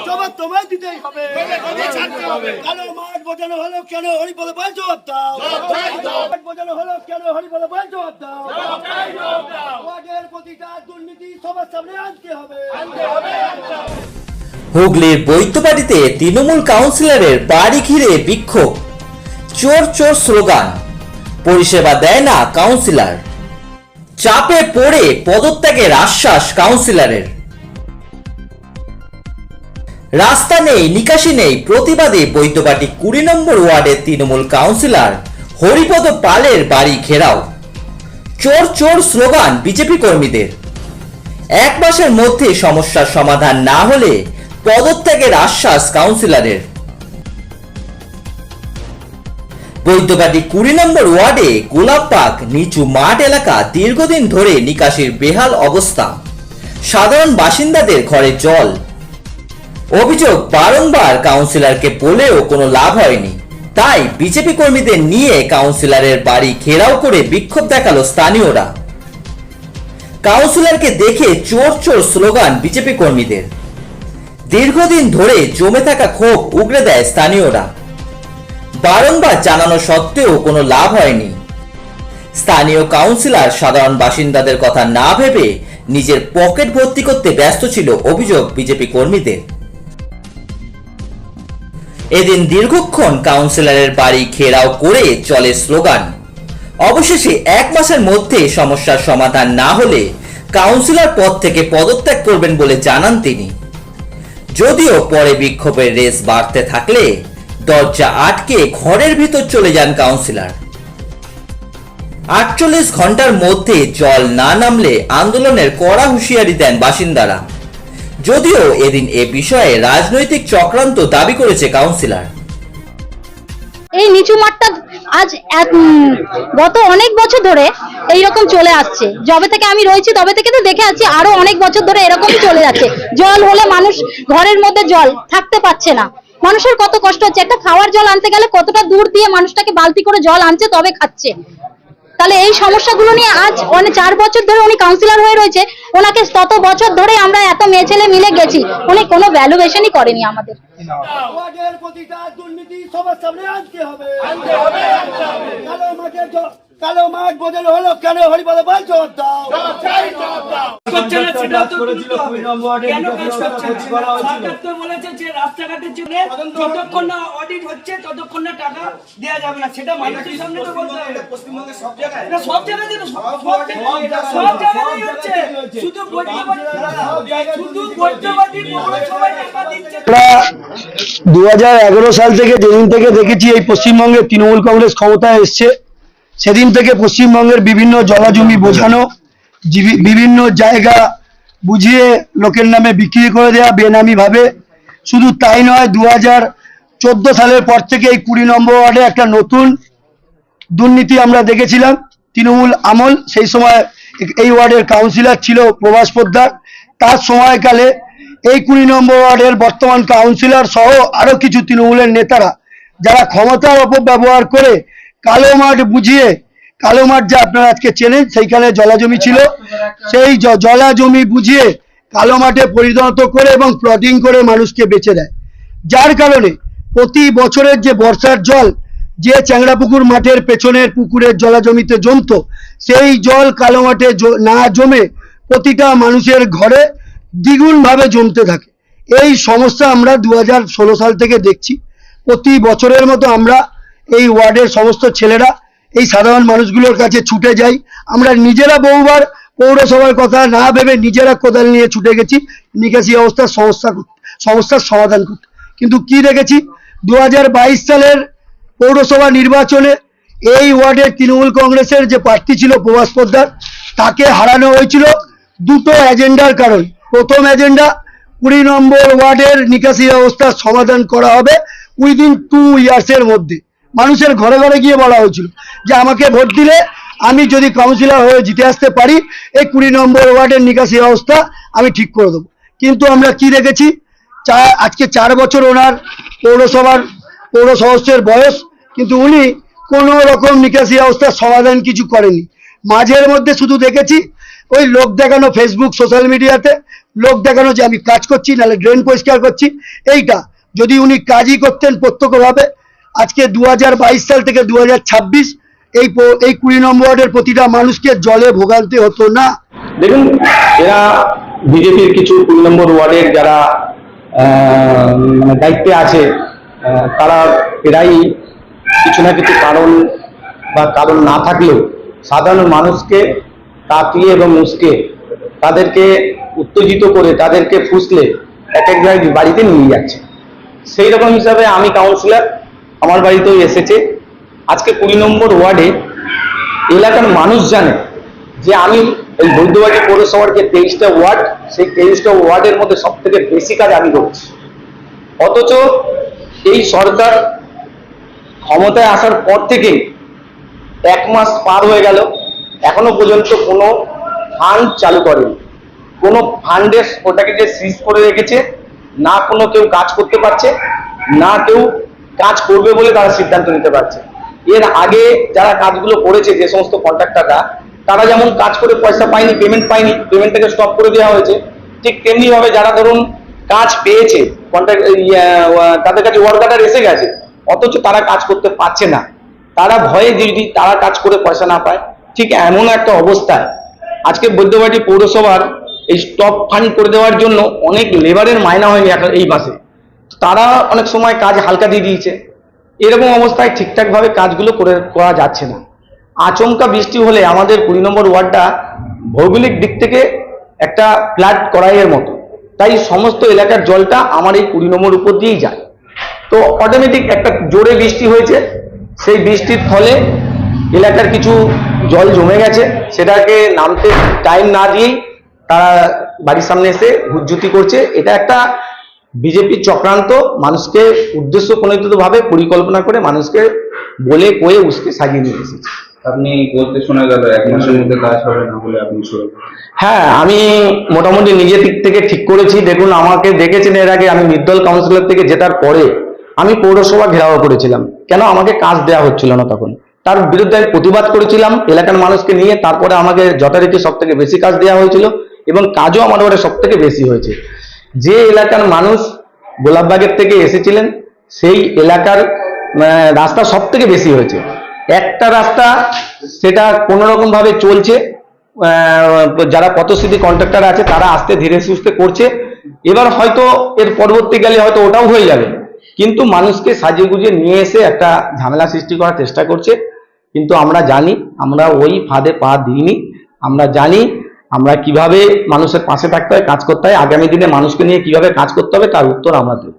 জবাব তোমায় দিতেই হবে। কালো মাঠ বোঝানো হলো কেন হরিপদ পাল জবাব দাও। মাঠ বোঝানো হলো কেন হরিপদ পাল জবাব দাও। ওয়ার্ডের প্রতিটা দুর্নীতি সবার সামনে আনতে হবে। হুগলির বৈদ্যবাড়িতে তৃণমূল কাউন্সিলরের বাড়ি ঘিরে বিক্ষোভ, চোর চোর স্লোগান, পরিষেবা দেয় না কাউন্সিলর, চাপে পড়ে পদত্যাগের আশ্বাস কাউন্সিলরের। রাস্তা নেই, নিকাশি নেই প্রতিবাদে বৈদ্যবাড়ি 20 নম্বর ওয়ার্ডের তৃণমূল কাউন্সিলর হরিপদ পালের বাড়ি ঘেরাও, চোর চোর স্লোগান বিজেপি কর্মীদের। এক মাসের মধ্যে সমস্যার সমাধান না হলে পদত্যাগের আশ্বাস কাউন্সিলরের। বৈদ্যবাড়ি 20 নম্বর ওয়ার্ডে গোলাপবাগ নিচু মাঠ এলাকা দীর্ঘদিন ধরে নিকাশির বেহাল অবস্থা, সাধারণ বাসিন্দাদের ঘরে জল। অভিযোগ বারংবার কাউন্সিলরকে বলেও কোনো লাভ হয়নি, তাই বিজেপি কর্মীদের নিয়ে কাউন্সিলরের বাড়ি ঘেরাও করে বিক্ষোভ দেখালো স্থানীয়রা। কাউন্সিলরকে দেখে চোর চোর স্লোগান বিজেপি কর্মীদের। দীর্ঘদিন ধরে জমে থাকা ক্ষোভ উগরে দেয় স্থানীয়রা। বারংবার জানানো সত্ত্বেও কোনো লাভ হয়নি। স্থানীয় কাউন্সিলর সাধারণ বাসিন্দাদের কথা না ভেবে নিজের পকেট ভর্তি করতে ব্যস্ত ছিল অভিযোগ বিজেপি কর্মীদের। এদিন দীর্ঘক্ষণ কাউন্সিলরের বাড়ি ঘেরাও করে চলে স্লোগান। অবশেষে এক মাসের মধ্যে সমস্যার সমাধান না হলে কাউন্সিলর পদ থেকে পদত্যাগ করবেন বলে জানান তিনি। যদিও পরে বিক্ষোভের রেস বাড়তে থাকলে দরজা আটকে ঘরের ভিতর চলে যান কাউন্সিলর। 48 ঘন্টার মধ্যে জল না নামলে আন্দোলনের কড়া হুঁশিয়ারি দেন বাসিন্দারা। যদিও এদিন এ বিষয়ে রাজনৈতিক চক্রান্ত দাবি করেছে কাউন্সিলর। এই নিচু মাঠটা আজ গত অনেক বছর ধরে এইরকম চলে আসছে। যবে থেকে আমি রয়েছি তবে থেকে তো দেখে আছি, আরো অনেক বছর ধরে এরকমই চলে যাচ্ছে। জল হলে মানুষ ঘরের মধ্যে জল থাকতে পারছে না। মানুষের কত কষ্ট হচ্ছে, একটা খাওয়ার জল আনতে গেলে কতটা দূর দিয়ে মানুষটাকে বালতি করে জল আনছে তবে খাচ্ছে। তাহলে এই সমস্যাগুলো নিয়ে আজ 4 বছর ধরে উনি কাউন্সিলর হয়ে রয়েছে। ওনাকে তত বছর ধরে আমরা এত মেয়ে ছেলে মিলে গেছি, উনি কোনো ভ্যালুয়েশনই করেনি আমাদের। ওয়ার্ডের প্রতিটা দুর্নীতি সবার সামনে আনতে হবে। কালো মাঠ বোঝানো হলো কেন হরিপদ পাল জবাব দাও। রাস্তাঘাটের জন্য যতক্ষণ না অডিট হচ্ছে ততক্ষণ না টাকা দেওয়া যাবে না, সেটা মানুষের সামনে তো বলতে হবে। পশ্চিমবঙ্গে সব জায়গায় হচ্ছে, শুধু বৈদ্যবাড়ি পৌরসভায় টাকা দিচ্ছে। 2011 সাল থেকে যেদিন থেকে দেখেছি এই পশ্চিমবঙ্গে তৃণমূল কংগ্রেস ক্ষমতায় এসছে, সেদিন থেকে পশ্চিমবঙ্গের বিভিন্ন জলাজমি বোঝানো, বিভিন্ন জায়গা বুঝিয়ে লোকের নামে বিক্রি করে দেওয়া বেনামি ভাবে। শুধু তাই নয়, 2014 সালের পর থেকে এই 20 নম্বর ওয়ার্ডে একটা নতুন দুর্নীতি আমরা দেখেছিলাম, তৃণমূল আমল। সেই সময় এই ওয়ার্ডের কাউন্সিলর ছিল প্রভাস পোদ্দার। তার সময়কালে এই 20 নম্বর ওয়ার্ডের বর্তমান কাউন্সিলর সহ আরো কিছু তৃণমূলের নেতারা যারা ক্ষমতার অপব্যবহার করে কালো মাঠ বুঝিয়ে, কালো মাঠ যা আপনারা আজকে চেনেন, সেইখানে জলাজমি ছিল, সেই জলাজমি বুঝিয়ে কালো মাঠে পরিণত করে এবং প্লটিং করে মানুষকে বেচে দেয়। যার কারণে প্রতি বছরের যে বর্ষার জল যে চ্যাংড়াপুকুর মাঠের পেছনের পুকুরের জলাজমিতে জমতো, সেই জল কালো মাঠে না জমে প্রতিটা মানুষের ঘরে দ্বিগুণ ভাবে জমতে থাকে। এই সমস্যা আমরা 2016 সাল থেকে দেখছি। প্রতি বছরের মতো আমরা এই ওয়ার্ডের সমস্ত ছেলেরা এই সাধারণ মানুষগুলোর কাছে ছুটে যাই। আমরা নিজেরা বহুবার পৌরসভার কথা না ভেবে নিজেরা কোদাল নিয়ে ছুটে গেছি নিকাশি অবস্থার সমস্যার সমাধান করতে। কিন্তু কি দেখেছি, 2022 সালের পৌরসভা নির্বাচনে এই ওয়ার্ডের তৃণমূল কংগ্রেসের যে প্রার্থী ছিল প্রভাস পোদ্দার, তাকে হারানো হয়েছিল দুটো এজেন্ডার কারণ। প্রথম এজেন্ডা, 20 নম্বর ওয়ার্ডের নিকাশি ব্যবস্থার সমাধান করা হবে উইদিন 2 ইয়ার্সের মধ্যে। মানুষের ঘরে ঘরে গিয়ে বলা হয়েছিল যে আমাকে ভোট দিলে আমি যদি কাউন্সিলর হয়ে জিতে আসতে পারি, এই 20 নম্বর ওয়ার্ডের নিকাশি ব্যবস্থা আমি ঠিক করে দেবো। কিন্তু আমরা কি দেখেছি, আজকে 4 বছর ওনার পৌর সদস্যের বয়স, কিন্তু উনি কোনো রকম নিকাশি ব্যবস্থার সমাধান কিছু করেননি। মাঝের মধ্যে শুধু দেখেছি ওই লোক দেখানো ফেসবুক সোশ্যাল মিডিয়াতে লোক দেখানো যে আমি কাজ করছি, নাহলে ড্রেন পরিষ্কার করছি, এইটা যদি উনি কাজই করতেন প্রত্যক্ষভাবে, আজকে 2022 সাল থেকে 2026 এই 20 নম্বর ওয়ার্ডের প্রতিটা মানুষকে জলে ভোগান্তি হতো না। দেখুন, এরা বিজেপির কিছু 2 নম্বর ওয়ার্ডের যারা মানে দায়িত্বে আছে, তারা এরাই কিছু না কিছু কারণ বা কারণ না থাকলেও সাধারণ মানুষকে তাকিয়ে এবং মুসকে তাদেরকে উত্তেজিত করে তাদেরকে ফুসলে এক এক জায়গায় বাড়িতে নিয়ে যাচ্ছে। সেই রকম হিসাবে আমি কাউন্সিলর, আমার বাড়িতেও এসেছে। আজকে 20 নম্বর ওয়ার্ডে এলাকার মানুষ জানে যে আমি এই বৈদ্যবাড়ি পৌরসভার যে 23টা ওয়ার্ড, সেই 23টা ওয়ার্ডের মধ্যে সব থেকে বেশি কাজ আমি করছি। অথচ এই সরকার ক্ষমতায় আসার পর থেকে 1 মাস পার হয়ে গেল, এখনো পর্যন্ত কোনো ফান্ড চালু করেনি। কোনো ফান্ডের ওটাকে যে সিজ করে রেখেছে, না কোনো কেউ কাজ করতে পারছে, না কেউ কাজ করবে বলে তারা সিদ্ধান্ত নিতে পারছে। এর আগে যারা কাজগুলো করেছে, যে সমস্ত কন্ট্রাক্টররা, তারা যেমন কাজ করে পয়সা পায়নি, পেমেন্ট পায়নি, পেমেন্টটাকে স্টপ করে দেওয়া হয়েছে, ঠিক তেমনি ভাবে যারা ধরুন কাজ পেয়েছে, কন্ট্রাক্ট তাদের কাছে ওয়ার্ক অর্ডার এসে গেছে, অথচ তারা কাজ করতে পারছে না। তারা ভয়ে যদি তারা কাজ করে পয়সা না পায়, ঠিক এমন একটা অবস্থায় আজকে বৈদ্যবাড়ি পৌরসভার এই স্টপ ফান্ড করে দেওয়ার জন্য অনেক লেবারের মাইনা হয়নি এই মাসে, তারা অনেক সময় কাজ হালকা দিয়ে দিয়েছে। এরকম অবস্থায় ঠিকঠাকভাবে কাজগুলো করা যাচ্ছে না। আচমকা বৃষ্টি হলে আমাদের 20 নম্বর ওয়ার্ডটা ভৌগোলিক দিক থেকে একটা ফ্ল্যাট কড়াইয়ের মতো, তাই সমস্ত এলাকার জলটা আমার এই 20 নম্বর উপর দিয়েই যায়। তো অটোমেটিক একটা জোরে বৃষ্টি হয়েছে, সেই বৃষ্টির ফলে এলাকার কিছু জল জমে গেছে, সেটাকে নামতে টাইম না দিয়েই তারা বাড়ির সামনে এসে হুজ্জুতি করছে। এটা একটা বিজেপির চক্রান্ত, মানুষকে উদ্দেশ্য প্রণোদিতভাবে পরিকল্পনা করে মানুষকে বলে কয়ে উসকে সাজিয়ে নিয়ে এসেছে। আপনি বলতে শোনা গেল 1 মাসের মধ্যে কাজ হবে না বলে আপনি শুরু। হ্যাঁ, আমি মোটামুটি নিজের দিক থেকে ঠিক করেছি। দেখুন, আমাকে দেখেছেন এর আগে আমি নির্দল কাউন্সিলর থেকে জেতার পরে আমি পৌরসভা ঘেরাও করেছিলাম, কেন আমাকে কাজ দেওয়া হচ্ছিল না। তখন তার বিরুদ্ধে আমি প্রতিবাদ করেছিলাম এলাকার মানুষকে নিয়ে। তারপরে আমাকে যথারীতি সব থেকে বেশি কাজ দেওয়া হয়েছিল এবং কাজও আমার ওপরে সব থেকে বেশি হয়েছে। যে এলাকার মানুষ গোলাপবাগের থেকে এসেছিলেন, সেই এলাকার রাস্তা সব থেকে বেশি হয়েছে। একটা রাস্তা সেটা কোনো রকম ভাবে চলছে, যারা পথশ্রী কন্ট্রাক্টর আছে তারা আস্তে ধীরে সুস্থে করছে। এবার হয়তো এর পরবর্তীকালে হয়তো ওটাও হয়ে যাবে, কিন্তু মানুষকে সাজিয়ে গুজিয়ে নিয়ে এসে একটা ঝামেলা সৃষ্টি করার চেষ্টা করছে। কিন্তু আমরা জানি, আমরা ওই ফাঁদে পা দিইনি। আমরা জানি আমরা কিভাবে মানুষের পাশে থাকতে হয়, কাজ করতে হয়, আগামী দিনে মানুষকে নিয়ে কিভাবে কাজ করতে হবে তার উত্তর আমরা দেব।